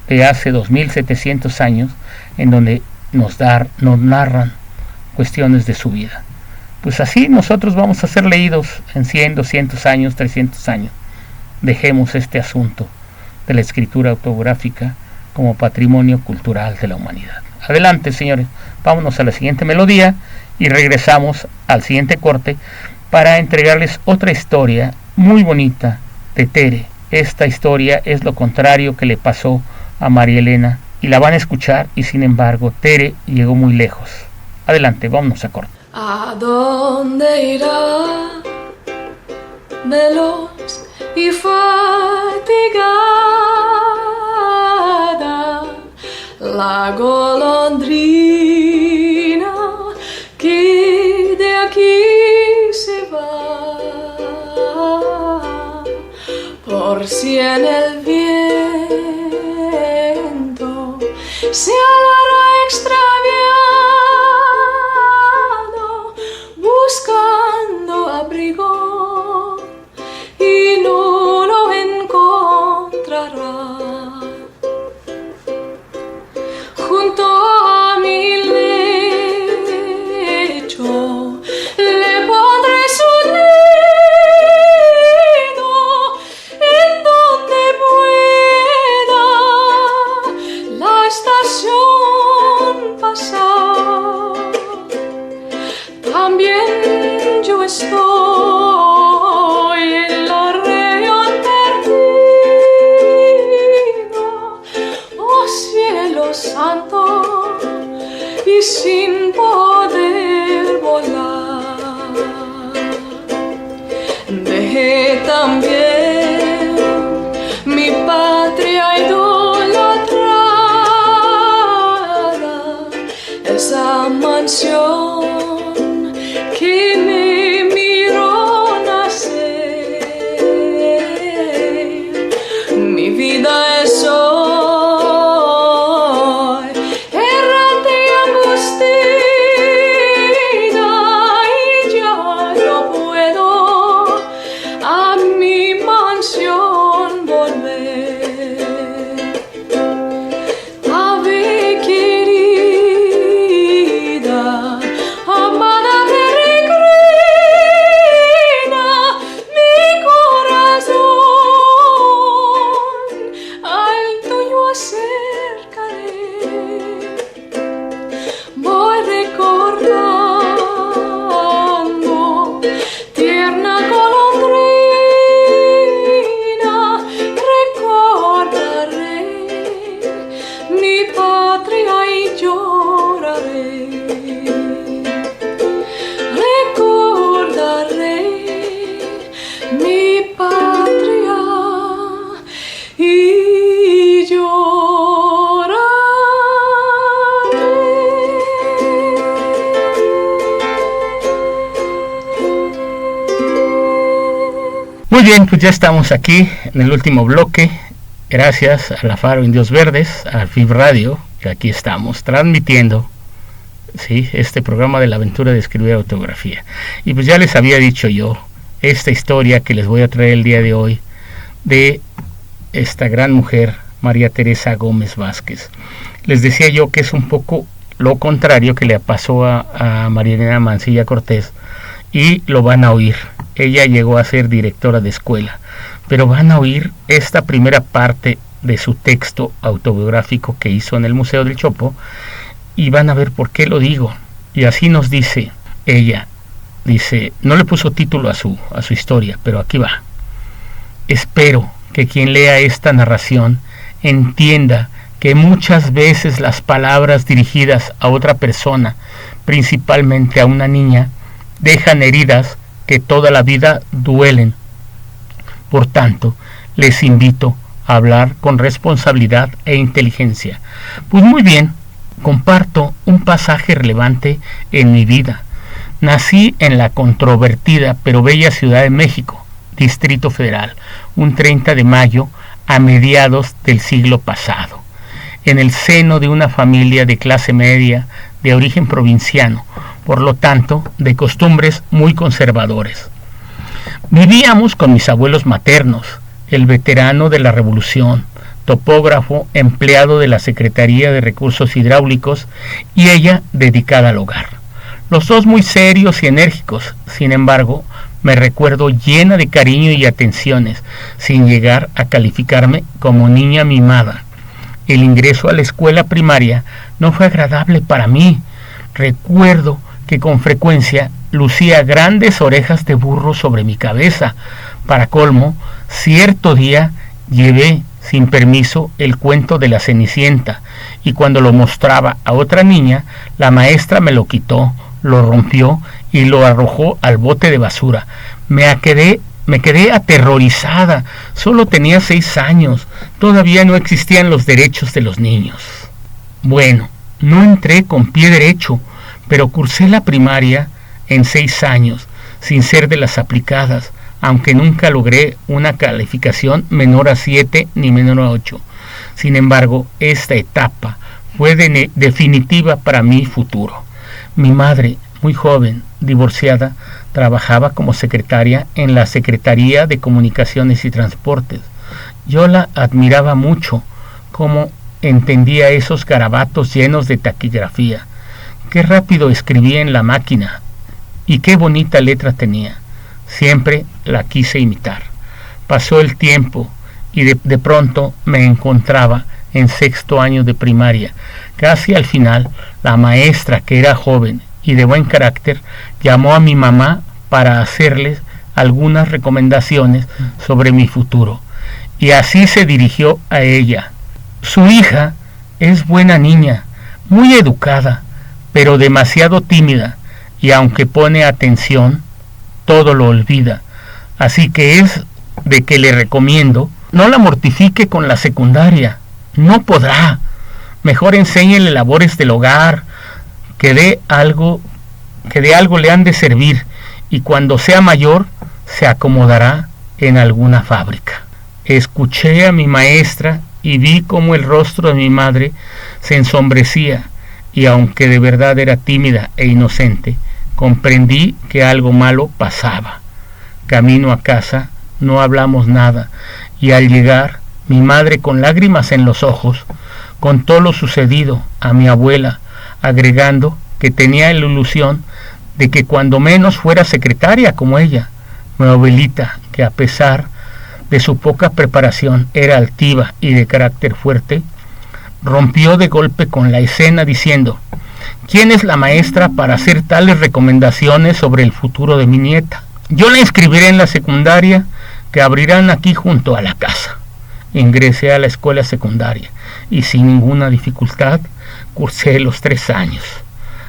B: de hace 2700 años en donde nos narran cuestiones de su vida. Pues así nosotros vamos a ser leídos en 100, 200 años, 300 años. Dejemos este asunto de la escritura autográfica como patrimonio cultural de la humanidad. Adelante, señores, vámonos a la siguiente melodía y regresamos al siguiente corte para entregarles otra historia muy bonita de Tere. Esta historia es lo contrario que le pasó a María Elena, y la van a escuchar, y sin embargo Tere llegó muy lejos. Adelante, vámonos a corte.
C: ¿A dónde irá veloz y fatigada la golondrina que de aquí se va? Por si en el viento se alarga extraviado, buscando abrigo y no lo encontrará. Junto a mi lecho le pondré su nido, en donde pueda la estación pasar. También yo estoy en la región perdida, oh cielo santo, y sin poder volar. Dejé también mi patria idolatrada, esa mansión que me miró nacer. Mi vida es hoy errante y angustiosa, y ya no puedo a mi mansión volver. Ave querida, amada peregrina, mi corazón al tuyo acercaré. Voy recordando, tierna golondrina, recordaré mi patria y lloraré. Recordaré mi patria y lloraré.
B: Muy bien, pues ya estamos aquí en el último bloque. Gracias a la Faro Indios Verdes, a FIB Radio, que aquí estamos transmitiendo, sí, este programa de la aventura de escribir autografía. Y pues ya les había dicho yo esta historia que les voy a traer el día de hoy de esta gran mujer, María Teresa Gómez Vázquez. Les decía yo que es un poco lo contrario que le pasó a María Elena Mancilla Cortés, y lo van a oír. Ella llegó a ser directora de escuela, pero van a oír esta primera parte de su texto autobiográfico que hizo en el Museo del Chopo, y van a ver por qué lo digo. Y así nos dice ella, dice, no le puso título a su historia, pero aquí va. Espero que quien lea esta narración entienda que muchas veces las palabras dirigidas a otra persona, principalmente a una niña, dejan heridas que toda la vida duelen. Por tanto, les invito a hablar con responsabilidad e inteligencia. Pues muy bien, comparto un pasaje relevante en mi vida. Nací en la controvertida pero bella Ciudad de México, Distrito Federal, un 30 de mayo a mediados del siglo pasado, en el seno de una familia de clase media, de origen provinciano, por lo tanto, de costumbres muy conservadores. Vivíamos con mis abuelos maternos, el veterano de la Revolución, topógrafo, empleado de la Secretaría de Recursos Hidráulicos, y ella dedicada al hogar. Los dos muy serios y enérgicos, sin embargo, me recuerdo llena de cariño y atenciones, sin llegar a calificarme como niña mimada. El ingreso a la escuela primaria no fue agradable para mí. Recuerdo que con frecuencia lucía grandes orejas de burro sobre mi cabeza. Para colmo, cierto día llevé sin permiso el cuento de la Cenicienta, y cuando lo mostraba a otra niña, la maestra me lo quitó, lo rompió y lo arrojó al bote de basura. Me quedé aterrorizada. Solo tenía 6 años. Todavía no existían los derechos de los niños. Bueno, no entré con pie derecho, pero cursé la primaria en 6 años, sin ser de las aplicadas, aunque nunca logré una calificación menor a 7 ni menor a 8. Sin embargo, esta etapa fue definitiva para mi futuro. Mi madre, muy joven, divorciada, trabajaba como secretaria en la Secretaría de Comunicaciones y Transportes. Yo la admiraba mucho, cómo entendía esos garabatos llenos de taquigrafía. Qué rápido escribía en la máquina y qué bonita letra tenía. Siempre la quise imitar. Pasó el tiempo y de pronto me encontraba en 6º año de primaria. Casi al final, la maestra, que era joven y de buen carácter, llamó a mi mamá para hacerles algunas recomendaciones sobre mi futuro. Y así se dirigió a ella. Su hija es buena niña, muy educada, pero demasiado tímida, y aunque pone atención, todo lo olvida. Así que es de que le recomiendo, no la mortifique con la secundaria. No podrá. Mejor enséñele labores del hogar, que de algo le han de servir, y cuando sea mayor se acomodará en alguna fábrica. Escuché a mi maestra y vi cómo el rostro de mi madre se ensombrecía, y aunque de verdad era tímida e inocente, comprendí que algo malo pasaba. Camino a casa, no hablamos nada, y al llegar, mi madre, con lágrimas en los ojos, contó lo sucedido a mi abuela, agregando que tenía la ilusión de que cuando menos fuera secretaria como ella. Mi abuelita, que a pesar de su poca preparación era altiva y de carácter fuerte, rompió de golpe con la escena diciendo: ¿quién es la maestra para hacer tales recomendaciones sobre el futuro de mi nieta? Yo la inscribiré en la secundaria que abrirán aquí junto a la casa. Ingresé a la escuela secundaria y sin ninguna dificultad cursé los 3 años.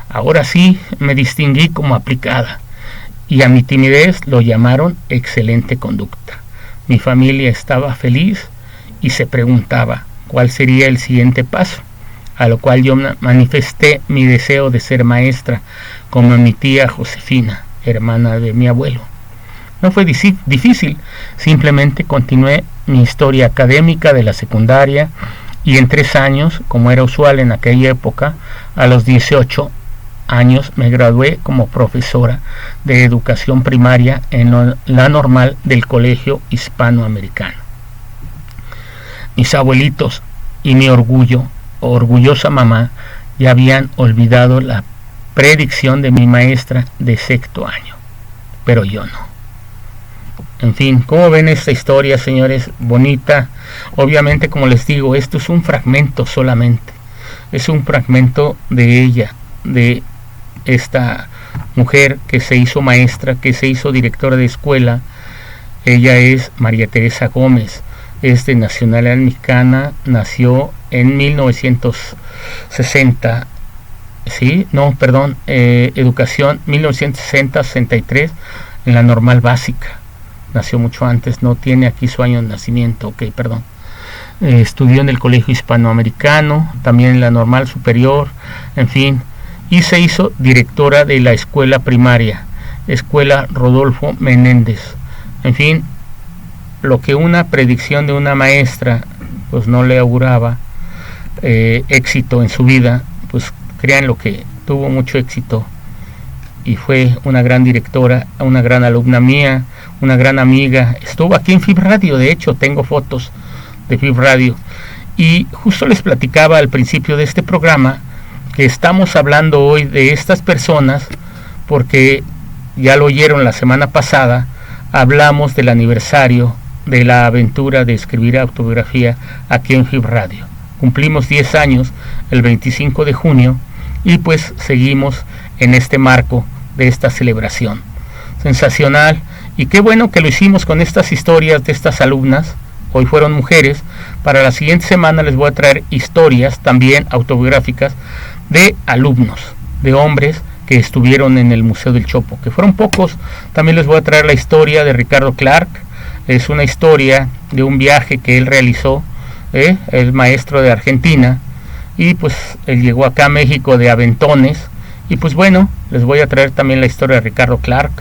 B: Ahora sí me distinguí como aplicada, y a mi timidez lo llamaron excelente conducta. Mi familia estaba feliz y se preguntaba cuál sería el siguiente paso, a lo cual yo manifesté mi deseo de ser maestra, como mi tía Josefina, hermana de mi abuelo. No fue difícil, simplemente continué mi historia académica de la secundaria, y en 3 años, como era usual en aquella época, a los 18 años me gradué como profesora de educación primaria en la normal del Colegio Hispanoamericano. Mis abuelitos y mi orgullosa mamá, ya habían olvidado la predicción de mi maestra de 6º año, pero yo no. En fin, ¿cómo ven esta historia, señores? Bonita. Obviamente, como les digo, esto es un fragmento solamente. Es un fragmento de ella, de esta mujer que se hizo maestra, que se hizo directora de escuela, Ella es María Teresa Gómez, es de nacionalidad mexicana, nació en 1960, educación 1960-63 en la normal básica. Nació mucho antes, no tiene aquí su año de nacimiento, estudió en el Colegio Hispanoamericano, también en la normal superior, en fin, y se hizo directora de la escuela primaria, Escuela Rodolfo Menéndez. En fin, lo que una predicción de una maestra pues no le auguraba éxito en su vida, pues crean lo que tuvo mucho éxito y fue una gran directora, una gran alumna mía, una gran amiga. Estuvo aquí en FIB Radio, de hecho tengo fotos de FIB Radio, y justo les platicaba al principio de este programa que estamos hablando hoy de estas personas porque ya lo oyeron la semana pasada, hablamos del aniversario de la aventura de escribir autobiografía aquí en FIB Radio. Cumplimos 10 años el 25 de junio y pues seguimos en este marco de esta celebración. Sensacional, y qué bueno que lo hicimos con estas historias de estas alumnas. Hoy fueron mujeres. Para la siguiente semana les voy a traer historias también autobiográficas de alumnos, de hombres que estuvieron en el Museo del Chopo, que fueron pocos. También les voy a traer la historia de Ricardo Clark. Es una historia de un viaje que él realizó, el maestro de Argentina, y pues él llegó acá a México de aventones. Y pues bueno, les voy a traer también la historia de Ricardo Clark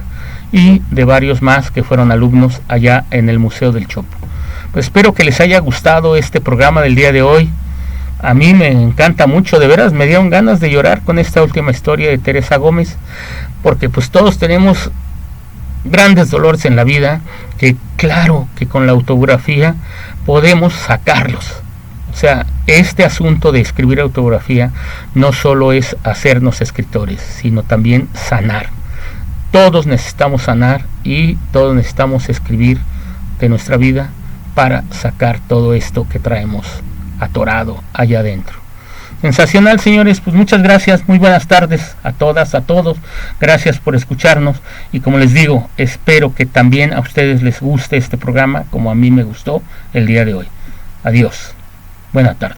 B: y de varios más que fueron alumnos allá en el Museo del Chopo. Pues espero que les haya gustado este programa del día de hoy. A mí me encanta mucho, de veras me dieron ganas de llorar con esta última historia de Teresa Gómez, porque pues todos tenemos grandes dolores en la vida, que claro que con la autobiografía podemos sacarlos. O sea, este asunto de escribir autobiografía no solo es hacernos escritores, sino también sanar. Todos necesitamos sanar y todos necesitamos escribir de nuestra vida para sacar todo esto que traemos atorado allá adentro. Sensacional, señores, pues muchas gracias, muy buenas tardes a todas, a todos, gracias por escucharnos y como les digo, espero que también a ustedes les guste este programa como a mí me gustó el día de hoy. Adiós, buenas tardes.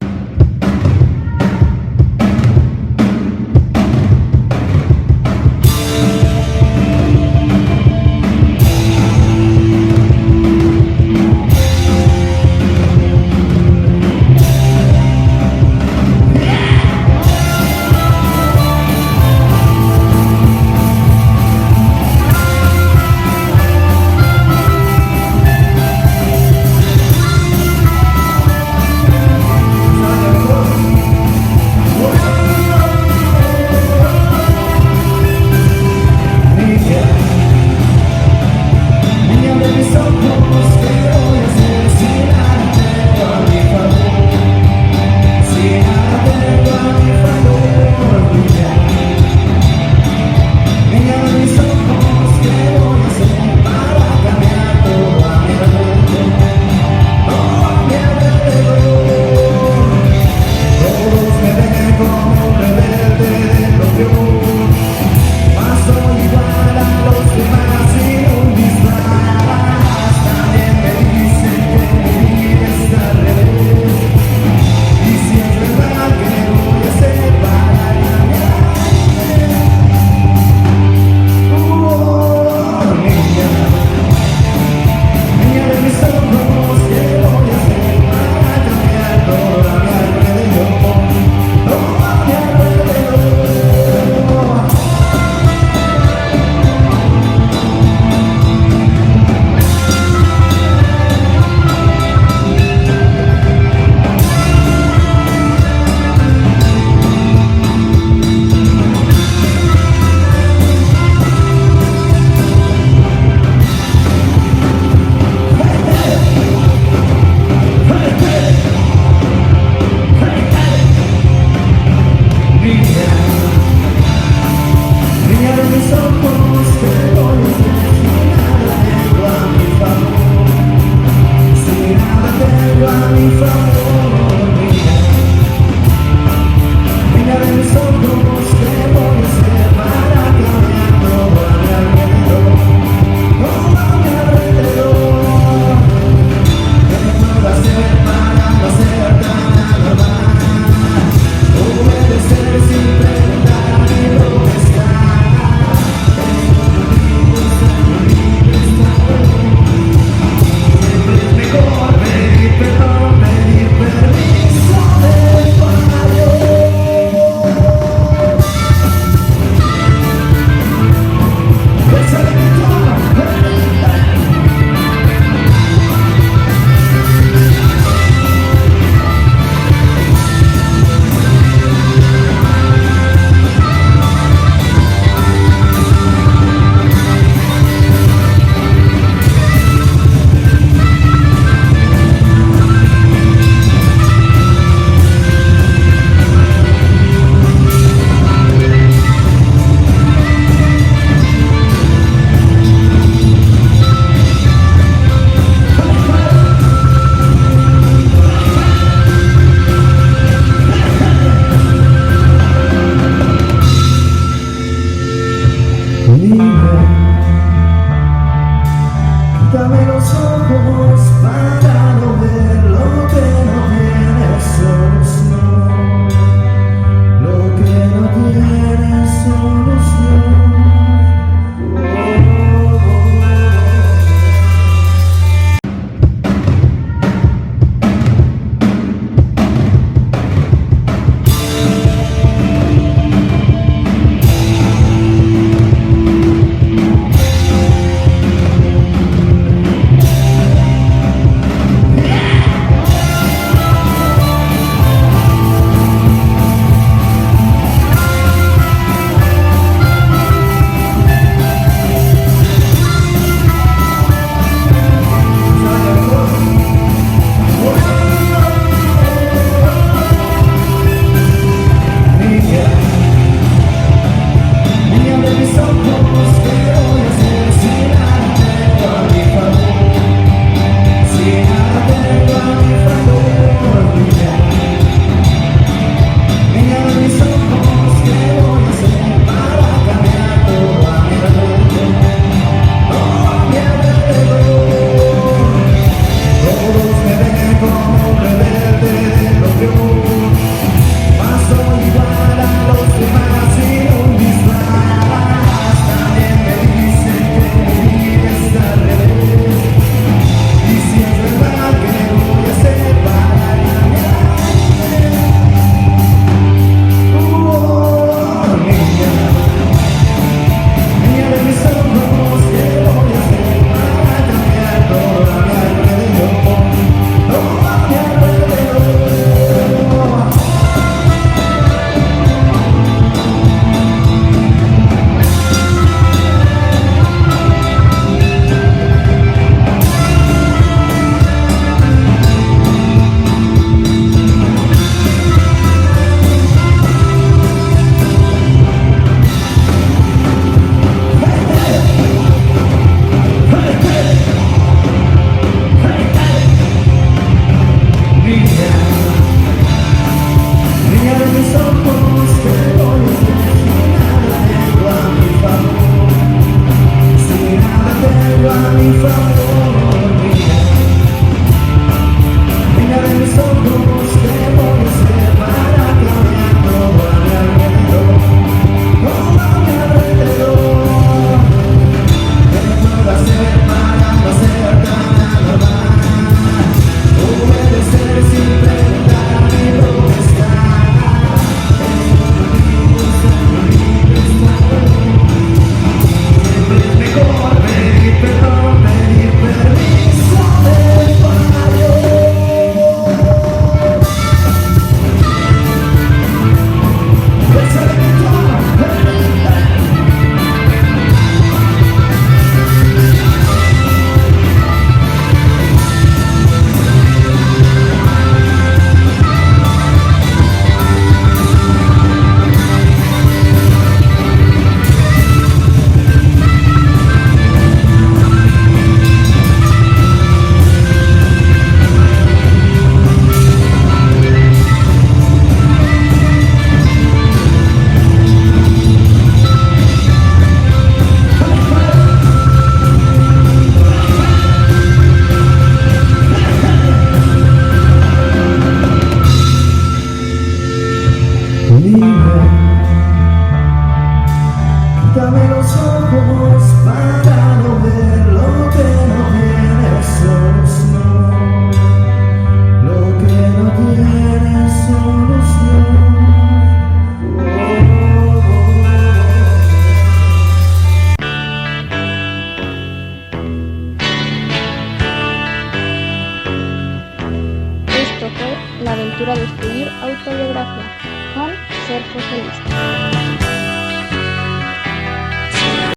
E: los pasos.